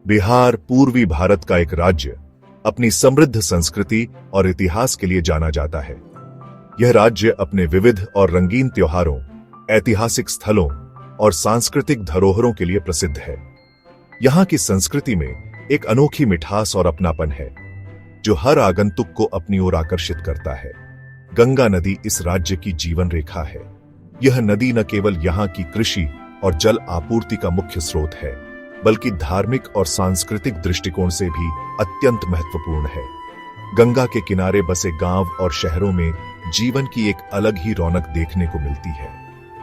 बिहार पूर्वी भारत का एक राज्य अपनी समृद्ध संस्कृति और इतिहास के लिए जाना जाता है। यह राज्य अपने विविध और रंगीन त्योहारों, ऐतिहासिक स्थलों और सांस्कृतिक धरोहरों के लिए प्रसिद्ध है। यहाँ की संस्कृति में एक अनोखी मिठास और अपनापन है, जो हर आगंतुक को अपनी ओर आकर्षित करता है। गंगा नदी इस राज्य की जीवन रेखा है। यह नदी न केवल यहाँ की कृषि और जल आपूर्ति का मुख्य स्रोत है, बल्कि धार्मिक और सांस्कृतिक दृष्टिकोण से भी अत्यंत महत्वपूर्ण है। गंगा के किनारे बसे गांव और शहरों में जीवन की एक अलग ही रौनक देखने को मिलती है।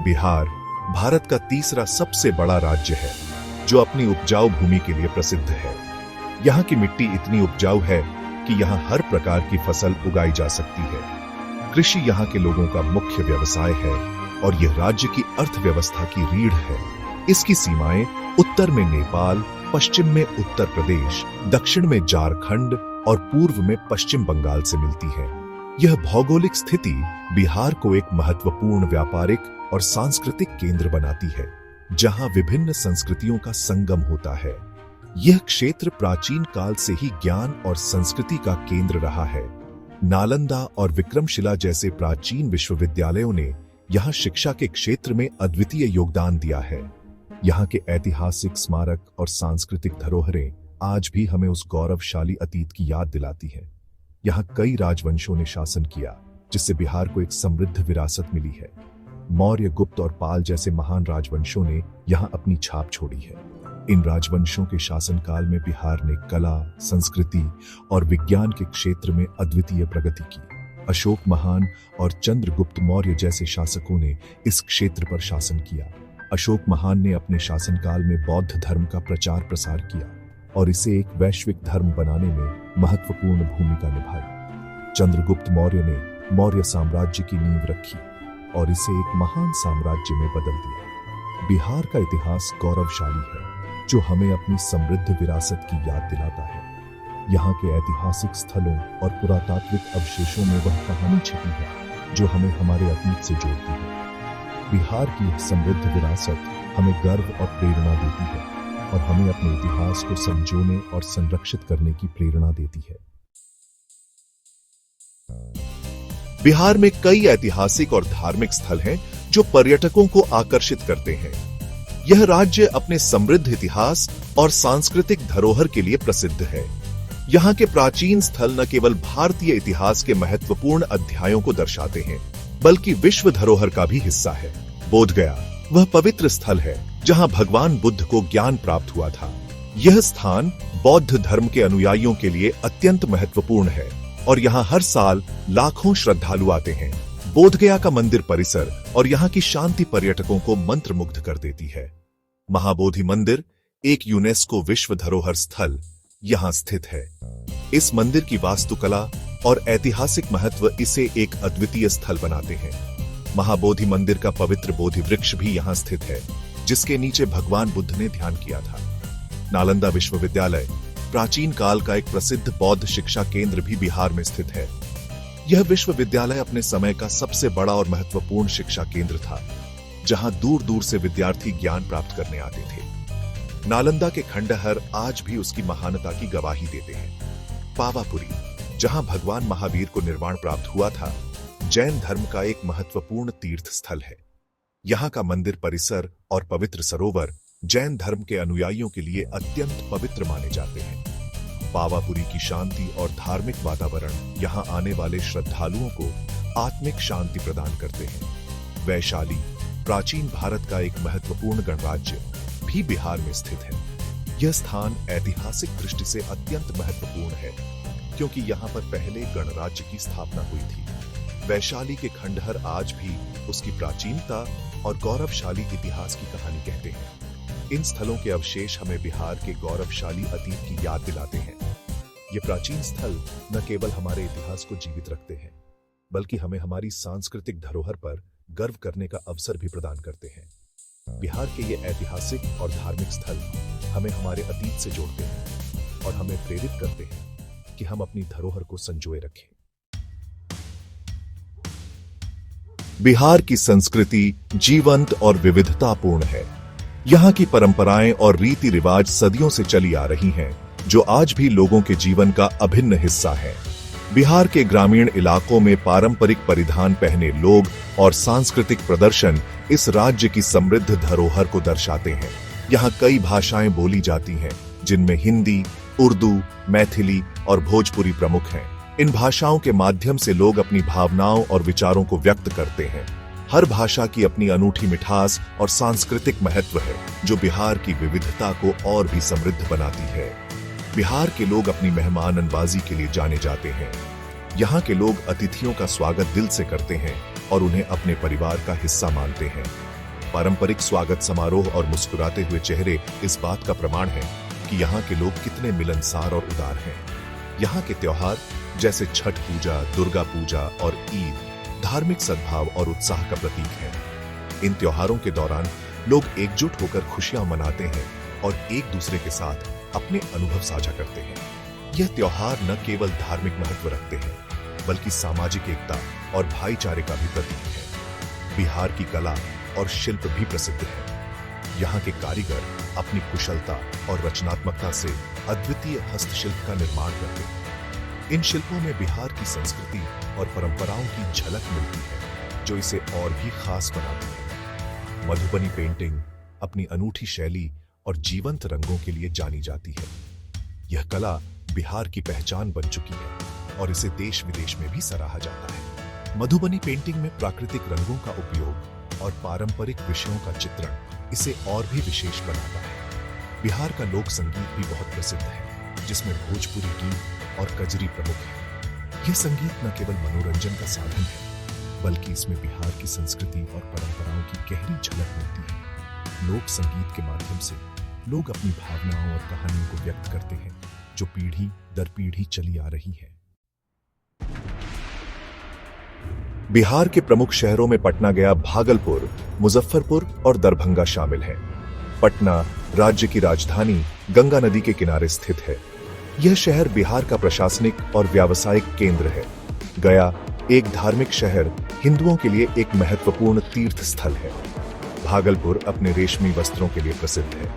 बिहार भारत का तीसरा सबसे बड़ा राज्य है, जो अपनी उपजाऊ भूमि के लिए प्रसिद्ध है। यहाँ की मिट्टी इतनी उपजाऊ है कि यहाँ हर प्रकार की फसल उगाई जा सकती है। कृषि यहाँ के लोगों का मुख्य व्यवसाय है और यह राज्य की अर्थव्यवस्था की रीढ़ है। इसकी सीमाएं उत्तर में नेपाल, पश्चिम में उत्तर प्रदेश, दक्षिण में झारखंड और पूर्व में पश्चिम बंगाल से मिलती है। यह भौगोलिक स्थिति बिहार को एक महत्वपूर्ण व्यापारिक और सांस्कृतिक केंद्र बनाती है, जहां विभिन्न संस्कृतियों का संगम होता है। यह क्षेत्र प्राचीन काल से ही ज्ञान और संस्कृति का केंद्र रहा है। नालंदा और विक्रमशिला जैसे प्राचीन विश्वविद्यालयों ने यहाँ शिक्षा के क्षेत्र में अद्वितीय योगदान दिया है। यहाँ के ऐतिहासिक स्मारक और सांस्कृतिक धरोहरें आज भी हमें उस गौरवशाली अतीत की याद दिलाती है। यहाँ कई राजवंशों ने शासन किया, जिससे बिहार को एक समृद्ध विरासत मिली है। मौर्य, गुप्त और पाल जैसे महान राजवंशों ने यहाँ अपनी छाप छोड़ी है। इन राजवंशों के शासनकाल में बिहार ने कला, संस्कृति और विज्ञान के क्षेत्र में अद्वितीय प्रगति की। अशोक महान और चंद्रगुप्त मौर्य जैसे शासकों ने इस क्षेत्र पर शासन किया। अशोक महान ने अपने शासनकाल में बौद्ध धर्म का प्रचार प्रसार किया और इसे एक वैश्विक धर्म बनाने में महत्वपूर्ण भूमिका निभाई। चंद्रगुप्त मौर्य ने मौर्य साम्राज्य की नींव रखी और इसे एक महान साम्राज्य में बदल दिया। बिहार का इतिहास गौरवशाली है, जो हमें अपनी समृद्ध विरासत की याद दिलाता है। यहाँ के ऐतिहासिक स्थलों और पुरातात्विक अवशेषों में वह कहानी छिपी है, जो हमें हमारे अतीत से जोड़ती है। बिहार की यह समृद्ध विरासत हमें गर्व और प्रेरणा देती है और हमें अपने इतिहास को संजोने और संरक्षित करने की प्रेरणा देती है। बिहार में कई ऐतिहासिक और धार्मिक स्थल हैं, जो पर्यटकों को आकर्षित करते हैं। यह राज्य अपने समृद्ध इतिहास और सांस्कृतिक धरोहर के लिए प्रसिद्ध है। यहाँ के प्राचीन स्थल न केवल भारतीय इतिहास के महत्वपूर्ण अध्यायों को दर्शाते हैं, बल्कि विश्व धरोहर का भी हिस्सा है। बोधगया वह पवित्र स्थल है, जहाँ भगवान बुद्ध को ज्ञान प्राप्त हुआ था। यह स्थान बौद्ध धर्म के अनुयायियों के लिए अत्यंत महत्वपूर्ण है और यहाँ हर साल लाखों श्रद्धालु आते हैं। बोधगया का मंदिर परिसर और यहाँ की शांति पर्यटकों को मंत्रमुग्ध कर देती है। महाबोधि मंदिर, एक यूनेस्को विश्व धरोहर स्थल, यहाँ स्थित है। इस मंदिर की वास्तुकला और ऐतिहासिक महत्व इसे एक अद्वितीय स्थल बनाते हैं। महाबोधि मंदिर का पवित्र बोधि वृक्ष भी यहाँ स्थित है, जिसके नीचे भगवान बुद्ध ने ध्यान किया था। नालंदा विश्वविद्यालय प्राचीन काल का एक प्रसिद्ध बौद्ध शिक्षा केंद्र भी बिहार में स्थित है। यह विश्वविद्यालय अपने समय का सबसे बड़ा और महत्वपूर्ण शिक्षा केंद्र था, जहां दूर दूर से विद्यार्थी ज्ञान प्राप्त करने आते थे। नालंदा के खंडहर आज भी उसकी महानता की गवाही देते हैं। पावापुरी, जहां भगवान महावीर को निर्वाण प्राप्त हुआ था, जैन धर्म का एक महत्वपूर्ण तीर्थ स्थल है। यहाँ का मंदिर परिसर और पवित्र सरोवर जैन धर्म के अनुयायियों के लिए अत्यंत पवित्र माने जाते हैं। पावापुरी की शांति और धार्मिक वातावरण यहाँ आने वाले श्रद्धालुओं को आत्मिक शांति प्रदान करते हैं। वैशाली, प्राचीन भारत का एक महत्वपूर्ण गणराज्य, भी बिहार में स्थित है। यह स्थान ऐतिहासिक दृष्टि से अत्यंत महत्वपूर्ण है, क्योंकि यहाँ पर पहले गणराज्य की स्थापना हुई थी। वैशाली के खंडहर आज भी उसकी प्राचीनता और गौरवशाली इतिहास की कहानी कहते हैं। इन स्थलों के अवशेष हमें बिहार के गौरवशाली अतीत की याद दिलाते हैं। ये प्राचीन स्थल न केवल हमारे इतिहास को जीवित रखते हैं, बल्कि हमें हमारी सांस्कृतिक धरोहर पर गर्व करने का अवसर भी प्रदान करते हैं। बिहार के ये ऐतिहासिक और धार्मिक स्थल हमें हमारे अतीत से जोड़ते हैं और हमें प्रेरित करते हैं कि हम अपनी धरोहर को संजोए रखें। बिहार की संस्कृति जीवंत और विविधतापूर्ण है। यहाँ की परंपराएं और रीति रिवाज सदियों से चली आ रही हैं, जो आज भी लोगों के जीवन का अभिन्न हिस्सा है। बिहार के ग्रामीण इलाकों में पारंपरिक परिधान पहने लोग और सांस्कृतिक प्रदर्शन इस राज्य की समृद्ध धरोहर को दर्शाते हैं। यहाँ कई भाषाएं बोली जाती हैं, जिनमें हिंदी, उर्दू, मैथिली और भोजपुरी प्रमुख हैं। इन भाषाओं के माध्यम से लोग अपनी भावनाओं और विचारों को व्यक्त करते हैं। हर भाषा की अपनी अनूठी मिठास और सांस्कृतिक महत्व है, जो बिहार की विविधता को और भी समृद्ध बनाती है। बिहार के लोग अपनी मेहमान नवाजी के लिए जाने जाते हैं। यहाँ के लोग अतिथियों का स्वागत दिल से करते हैं और उन्हें अपने परिवार का हिस्सा मानते हैं। पारंपरिक स्वागत समारोह और मुस्कुराते हुए चेहरे इस बात का प्रमाण है कि यहाँ के लोग कितने मिलनसार और उदार हैं। यहाँ के त्योहार जैसे छठ पूजा, दुर्गा पूजा और ईद धार्मिक सद्भाव और उत्साह का प्रतीक है। इन त्योहारों के दौरान लोग एकजुट होकर खुशियां मनाते हैं और एक दूसरे के साथ अपने अनुभव साझा करते हैं। यह त्योहार न केवल धार्मिक महत्व रखते हैं, बल्कि सामाजिक एकता और भाईचारे का भी प्रतीक है। बिहार की कला और शिल्प भी प्रसिद्ध है। यहाँ के कारीगर अपनी कुशलता और रचनात्मकता से अद्वितीय हस्तशिल्प का निर्माण करते हैं। इन शिल्पों में बिहार की संस्कृति और परंपराओं की झलक मिलती है, जो इसे और भी खास बनाती है। मधुबनी पेंटिंग अपनी अनूठी शैली और जीवंत रंगों के लिए जानी जाती है। यह कला बिहार की पहचान बन चुकी है और इसे देश विदेश में भी सराहा जाता है। मधुबनी पेंटिंग में प्राकृतिक रंगों का उपयोग और पारंपरिक विषयों का चित्रण इसे और भी विशेष बनाता है। बिहार का लोक संगीत भी बहुत प्रसिद्ध है, जिसमें भोजपुरी गीत और कजरी प्रमुख है। यह संगीत न केवल मनोरंजन का साधन है, बल्कि इसमें बिहार की संस्कृति और परंपराओं की गहरी झलक मिलती है। लोक संगीत के माध्यम से लोग अपनी भावनाओं और कहानियों को व्यक्त करते हैं, जो पीढ़ी दर पीढ़ी चली आ रही है। बिहार के प्रमुख शहरों में पटना गया, भागलपुर, मुजफ्फरपुर और दरभंगा शामिल हैं। पटना राज्य की राजधानी गंगा नदी के किनारे स्थित है। यह शहर बिहार का प्रशासनिक और व्यावसायिक केंद्र है। गया एक धार्मिक शहर, हिंदुओं के लिए एक महत्वपूर्ण तीर्थ स्थल है। भागलपुर अपने रेशमी वस्त्रों के लिए प्रसिद्ध है।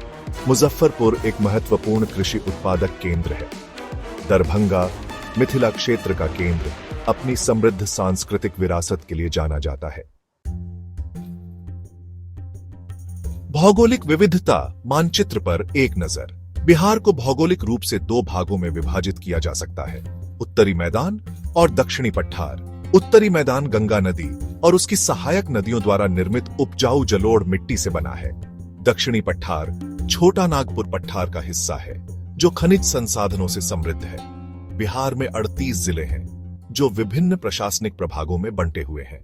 मुजफ्फरपुर एक महत्वपूर्ण कृषि उत्पादक केंद्र है। दरभंगा मिथिला क्षेत्र का केंद्र अपनी समृद्ध सांस्कृतिक विरासत के लिए जाना जाता है। भौगोलिक विविधता मानचित्र पर एक नजर। बिहार को भौगोलिक रूप से दो भागों में विभाजित किया जा सकता है, उत्तरी मैदान और दक्षिणी पठार। उत्तरी मैदान गंगा नदी और उसकी सहायक नदियों द्वारा निर्मित उपजाऊ जलोढ़ मिट्टी से बना है। दक्षिणी पठार छोटा नागपुर पठार का हिस्सा है, जो खनिज संसाधनों से समृद्ध है। बिहार में 38 जिले हैं, जो विभिन्न प्रशासनिक प्रभागों में बंटे हुए हैं।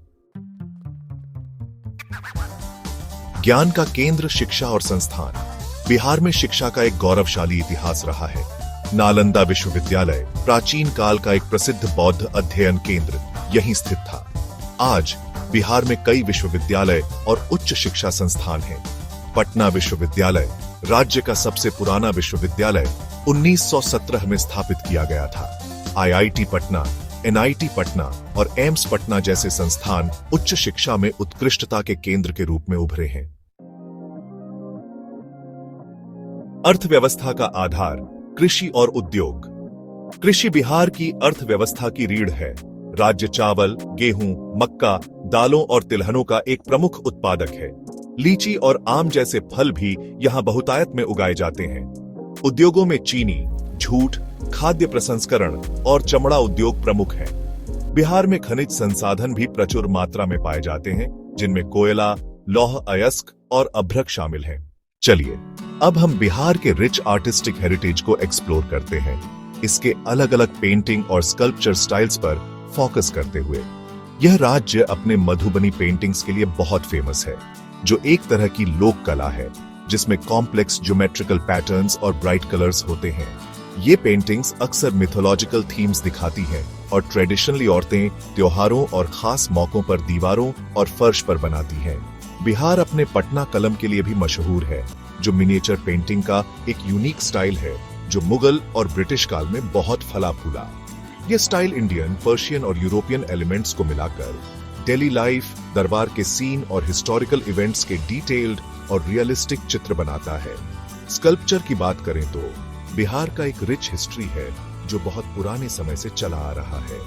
ज्ञान का केंद्र, शिक्षा और संस्थान। बिहार में शिक्षा का एक गौरवशाली इतिहास रहा है। नालंदा विश्वविद्यालय प्राचीन काल का एक प्रसिद्ध बौद्ध अध्ययन केंद्र यहीं स्थित था। आज बिहार में कई विश्वविद्यालय और उच्च शिक्षा संस्थान हैं। पटना विश्वविद्यालय राज्य का सबसे पुराना विश्वविद्यालय 1917 में स्थापित किया गया था। IIT पटना, NIT पटना और एम्स पटना जैसे संस्थान उच्च शिक्षा में उत्कृष्टता के केंद्र के रूप में उभरे हैं। अर्थव्यवस्था का आधार, कृषि और उद्योग। कृषि बिहार की अर्थव्यवस्था की रीढ़ है। राज्य चावल, गेहूं, मक्का, दालों और तिलहनों का एक प्रमुख उत्पादक है। लीची और आम जैसे फल भी यहाँ बहुतायत में उगाए जाते हैं। उद्योगों में चीनी, जूट, खाद्य प्रसंस्करण और चमड़ा उद्योग प्रमुख हैं। बिहार में खनिज संसाधन भी प्रचुर मात्रा में पाए जाते हैं, जिनमें कोयला, लौह अयस्क और अभ्रक शामिल हैं। चलिए अब हम बिहार के रिच आर्टिस्टिक हेरिटेज को एक्सप्लोर करते हैं, इसके अलग अलग पेंटिंग और स्कल्पचर स्टाइल्स पर फोकस करते हुए। यह राज्य अपने मधुबनी पेंटिंग्स के लिए बहुत फेमस है, जो एक तरह की लोक कला है, जिसमें कॉम्प्लेक्स ज्योमेट्रिकल पैटर्न्स और ब्राइट कलर्स होते हैं। ये पेंटिंग्स अक्सर मिथोलॉजिकल थीम्स दिखाती हैं और ट्रेडिशनली औरतें त्योहारों और खास मौकों पर दीवारों और फर्श पर बनाती हैं। बिहार अपने पटना कलम के लिए भी मशहूर है, जो मिनिएचर पेंटिंग का एक यूनिक स्टाइल है, जो मुगल और ब्रिटिश काल में बहुत फला फूला। यह स्टाइल इंडियन, पर्शियन और यूरोपियन एलिमेंट्स को मिलाकर डेली लाइफ, दरबार के सीन और हिस्टोरिकल इवेंट्स के डिटेल्ड और रियलिस्टिक चित्र बनाता है। स्कल्पचर की बात करें तो बिहार का एक रिच हिस्ट्री है जो बहुत पुराने समय से चला आ रहा है।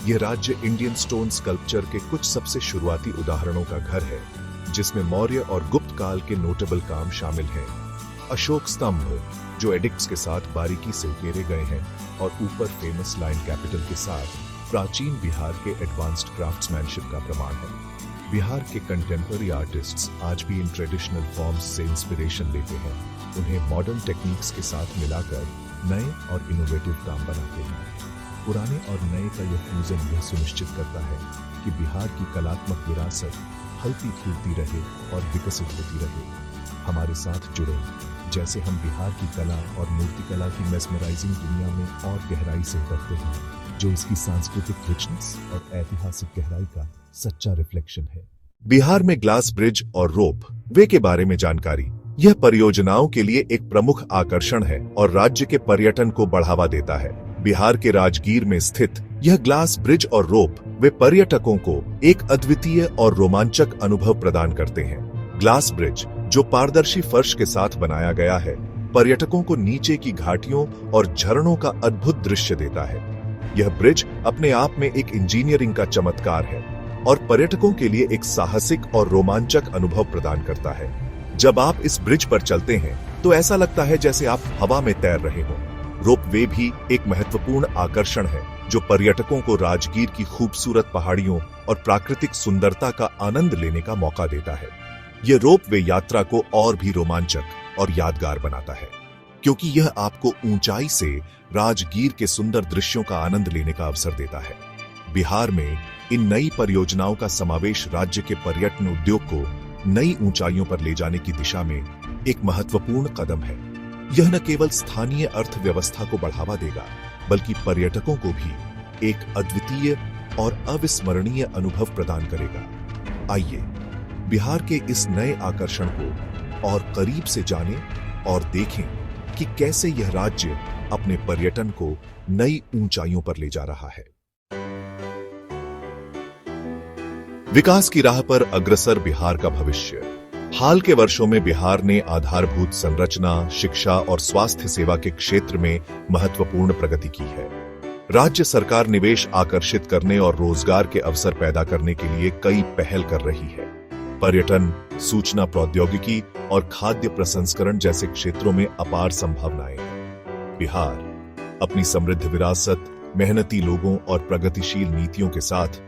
यह राज्य इंडियन स्टोन स्कल्पचर के कुछ सबसे शुरुआती उदाहरणों का घर है, जिसमें मौर्य और गुप्त काल के नोटेबल काम शामिल हैं। अशोक स्तंभ जो एडिक्ट्स के साथ बारीकी से उकेरे गए हैं और ऊपर फेमस लाइन कैपिटल के साथ प्राचीन बिहार के एडवांस्ड क्राफ्ट्समैनशिप का प्रमाण है। बिहार के कंटेम्पररी आर्टिस्ट्स आज भी इन ट्रेडिशनल फॉर्म्स से इंस्पिरेशन लेते हैं, उन्हें मॉडर्न टेक्निक्स के साथ मिलाकर नए और इनोवेटिव काम बनाते हैं। पुराने और नए का यह फ्यूजन यह सुनिश्चित करता है कि बिहार की कलात्मक विरासत फलती फूलती रहे और विकसित होती रहे। हमारे साथ जुड़े, जैसे हम बिहार की कला और मूर्तिकला की मेस्मराइजिंग दुनिया में और गहराई से उतरते हैं, जो इसकी सांस्कृतिक रिचनेस और ऐतिहासिक गहराई का सच्चा रिफ्लेक्शन है। बिहार में ग्लास ब्रिज और रोप वे के बारे में जानकारी। यह परियोजनाओं के लिए एक प्रमुख आकर्षण है और राज्य के पर्यटन को बढ़ावा देता है। बिहार के राजगीर में स्थित यह ग्लास ब्रिज और रोप वे पर्यटकों को एक अद्वितीय और रोमांचक अनुभव प्रदान करते हैं। ग्लास ब्रिज जो पारदर्शी फर्श के साथ बनाया गया है, पर्यटकों को नीचे की घाटियों और झरनों का अद्भुत दृश्य देता है। यह ब्रिज अपने आप में एक इंजीनियरिंग का चमत्कार है और पर्यटकों के लिए एक साहसिक और रोमांचक अनुभव प्रदान करता है। जब आप इस ब्रिज पर चलते हैं तो ऐसा लगता है जैसे आप हवा में तैर रहे हो। रोपवे भी एक महत्वपूर्ण आकर्षण है जो पर्यटकों को राजगीर की खूबसूरत पहाड़ियों और प्राकृतिक सुंदरता का आनंद लेने का मौका देता है। यह रोपवे यात्रा को और भी रोमांचक और यादगार बनाता है, क्योंकि यह आपको ऊंचाई से राजगीर के सुंदर दृश्यों का आनंद लेने का अवसर देता है। बिहार में इन नई परियोजनाओं का समावेश राज्य के पर्यटन उद्योग को नई ऊंचाइयों पर ले जाने की दिशा में एक महत्वपूर्ण कदम है। यह न केवल स्थानीय अर्थव्यवस्था को बढ़ावा देगा, बल्कि पर्यटकों को भी एक अद्वितीय और अविस्मरणीय अनुभव प्रदान करेगा। आइए बिहार के इस नए आकर्षण को और करीब से जानें और देखें कि कैसे यह राज्य अपने पर्यटन को नई ऊंचाइयों पर ले जा रहा है। विकास की राह पर अग्रसर बिहार का भविष्य। हाल के वर्षों में बिहार ने आधारभूत संरचना, शिक्षा और स्वास्थ्य सेवा के क्षेत्र में महत्वपूर्ण प्रगति की है। राज्य सरकार निवेश आकर्षित करने और रोजगार के अवसर पैदा करने के लिए कई पहल कर रही है। पर्यटन, सूचना प्रौद्योगिकी और खाद्य प्रसंस्करण जैसे क्षेत्रों में अपार संभावनाएं हैं। बिहार अपनी समृद्ध विरासत, मेहनती लोगों और प्रगतिशील नीतियों के साथ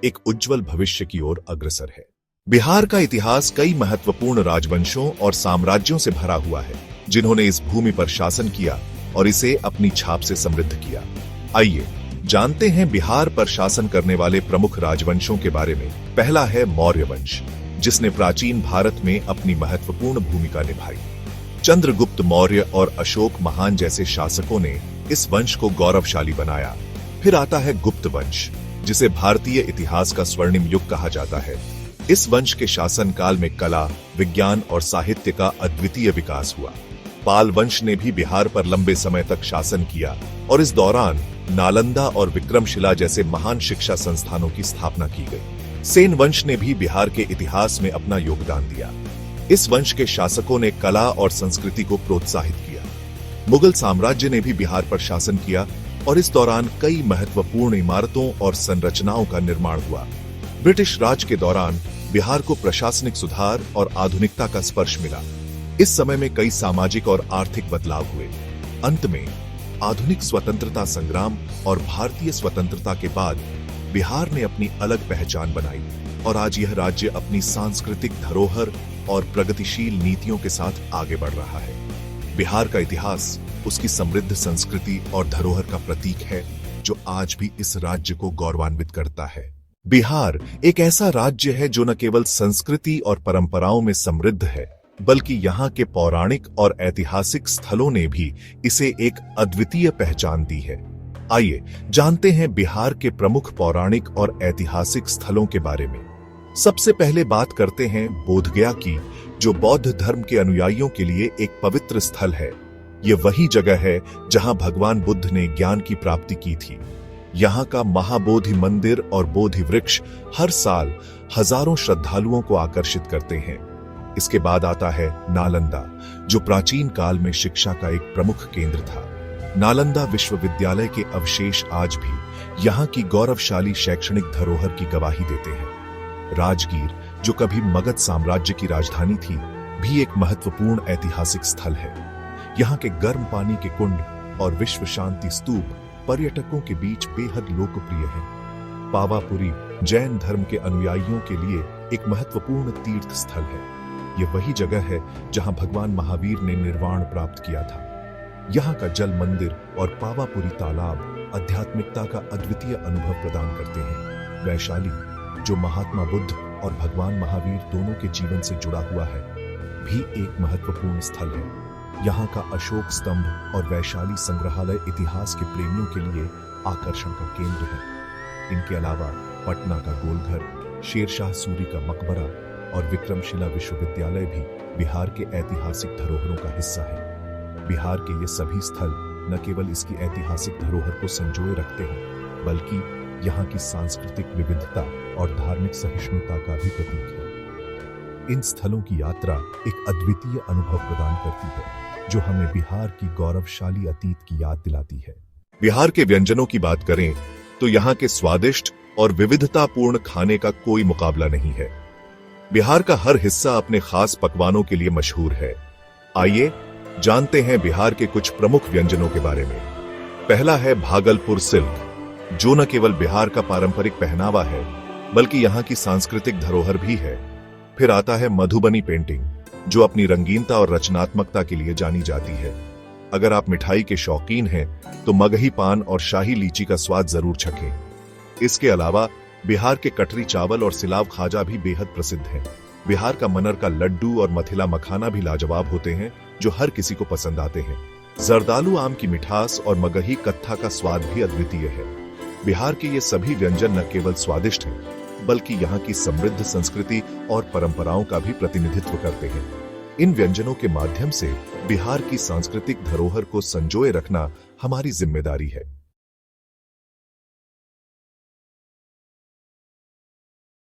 एक उज्जवल भविष्य की ओर अग्रसर है। बिहार का इतिहास कई महत्वपूर्ण राजवंशों और साम्राज्यों से भरा हुआ है, जिन्होंने इस भूमि पर शासन किया और इसे अपनी छाप से समृद्ध किया। आइए जानते हैं बिहार पर शासन करने वाले प्रमुख राजवंशों के बारे में। पहला है मौर्य वंश, जिसने प्राचीन भारत में अपनी महत्वपूर्ण भूमिका निभाई। चंद्रगुप्त मौर्य और अशोक महान जैसे शासकों ने इस वंश को गौरवशाली बनाया। फिर आता है गुप्त वंश, जिसे भारतीय इतिहास का स्वर्णिम युग कहा जाता है। इस वंश के शासनकाल में कला, विज्ञान और साहित्य का अद्वितीय विकास हुआ। पाल वंश ने भी बिहार पर लंबे समय तक शासन किया और इस दौरान नालंदा और विक्रमशिला जैसे महान शिक्षा संस्थानों की स्थापना की गई। सेन वंश ने भी बिहार के इतिहास में अपना योगदान दिया। इस वंश के शासकों ने कला और संस्कृति को प्रोत्साहित किया। मुगल साम्राज्य ने भी बिहार पर शासन किया और इस दौरान कई महत्वपूर्ण इमारतों और संरचनाओं का निर्माण हुआ। ब्रिटिश राज के दौरान बिहार को प्रशासनिक सुधार और आधुनिकता का स्पर्श मिला। इस समय में कई सामाजिक और आर्थिक बदलाव हुए। अंत में आधुनिक स्वतंत्रता संग्राम और भारतीय स्वतंत्रता के बाद बिहार ने अपनी अलग पहचान बनाई और आज यह राज्य अपनी सांस्कृतिक धरोहर और प्रगतिशील नीतियों के साथ आगे बढ़ रहा है। बिहार का इतिहास उसकी समृद्ध संस्कृति और धरोहर का प्रतीक है, जो आज भी इस राज्य को गौरवान्वित करता है। बिहार एक ऐसा राज्य है जो न केवल संस्कृति और परंपराओं में समृद्ध है, बल्कि यहाँ के पौराणिक और ऐतिहासिक स्थलों ने भी इसे एक अद्वितीय पहचान दी है। आइए जानते हैं बिहार के प्रमुख पौराणिक और ऐतिहासिक स्थलों के बारे में। सबसे पहले बात करते हैं बोधगया की, जो बौद्ध धर्म के अनुयायियों के लिए एक पवित्र स्थल है। ये वही जगह है जहां भगवान बुद्ध ने ज्ञान की प्राप्ति की थी। यहाँ का महाबोधि मंदिर और बोधि वृक्ष हर साल हजारों श्रद्धालुओं को आकर्षित करते हैं। इसके बाद आता है नालंदा, जो प्राचीन काल में शिक्षा का एक प्रमुख केंद्र था। नालंदा विश्वविद्यालय के अवशेष आज भी यहाँ की गौरवशाली शैक्षणिक धरोहर की गवाही देते हैं। राजगीर, जो कभी मगध साम्राज्य की राजधानी थी, भी एक महत्वपूर्ण ऐतिहासिक स्थल है। यहाँ के गर्म पानी के कुंड और विश्व शांति स्तूप पर्यटकों के बीच बेहद लोकप्रिय हैं। पावापुरी जैन धर्म के अनुयायियों के लिए एक महत्वपूर्ण तीर्थ स्थल है। यह वही जगह है जहां भगवान महावीर ने निर्वाण प्राप्त किया था। यहाँ का जल मंदिर और पावापुरी तालाब आध्यात्मिकता का अद्वितीय अनुभव प्रदान करते हैं। वैशाली, जो महात्मा बुद्ध और भगवान महावीर दोनों के जीवन से जुड़ा हुआ है, भी एक महत्वपूर्ण स्थल है। यहाँ का अशोक स्तंभ और वैशाली संग्रहालय इतिहास के प्रेमियों के लिए आकर्षण का केंद्र है। इनके अलावा पटना का गोलघर, शेरशाह सूरी का मकबरा और विक्रमशिला विश्वविद्यालय भी बिहार के ऐतिहासिक धरोहरों का हिस्सा है। बिहार के ये सभी स्थल न केवल इसकी ऐतिहासिक धरोहर को संजोए रखते हैं, बल्कि यहाँ की सांस्कृतिक विविधता और धार्मिक सहिष्णुता का भी प्रतीक है। इन स्थलों की यात्रा एक अद्वितीय अनुभव प्रदान करती है, जो हमें बिहार की गौरवशाली अतीत की याद दिलाती है। बिहार के व्यंजनों की बात करें तो यहाँ के स्वादिष्ट और विविधतापूर्ण खाने का कोई मुकाबला नहीं है। बिहार का हर हिस्सा अपने खास पकवानों के लिए मशहूर है। आइए जानते हैं बिहार के कुछ प्रमुख व्यंजनों के बारे में। पहला है भागलपुर सिल्क, जो न केवल बिहार का पारंपरिक पहनावा है, बल्कि यहाँ की सांस्कृतिक धरोहर भी है। फिर आता है मधुबनी पेंटिंग, जो अपनी रंगीनता और रचनात्मकता के लिए जानी जाती है। अगर आप मिठाई के शौकीन हैं, तो मगही पान और शाही लीची का स्वाद जरूर चखें। इसके अलावा बिहार के कटरी चावल और सिलाव खाजा भी बेहद प्रसिद्ध हैं। बिहार का मनर का लड्डू और मथिला मखाना भी लाजवाब होते हैं, जो हर किसी को पसंद आते हैं। जर्दालू आम की मिठास और मगही कत्था का स्वाद भी अद्वितीय है। बिहार के ये सभी व्यंजन न केवल स्वादिष्ट हैं, बल्कि यहाँ की समृद्ध संस्कृति और परंपराओं का भी प्रतिनिधित्व करते हैं। इन व्यंजनों के माध्यम से बिहार की सांस्कृतिक धरोहर को संजोए रखना हमारी जिम्मेदारी है।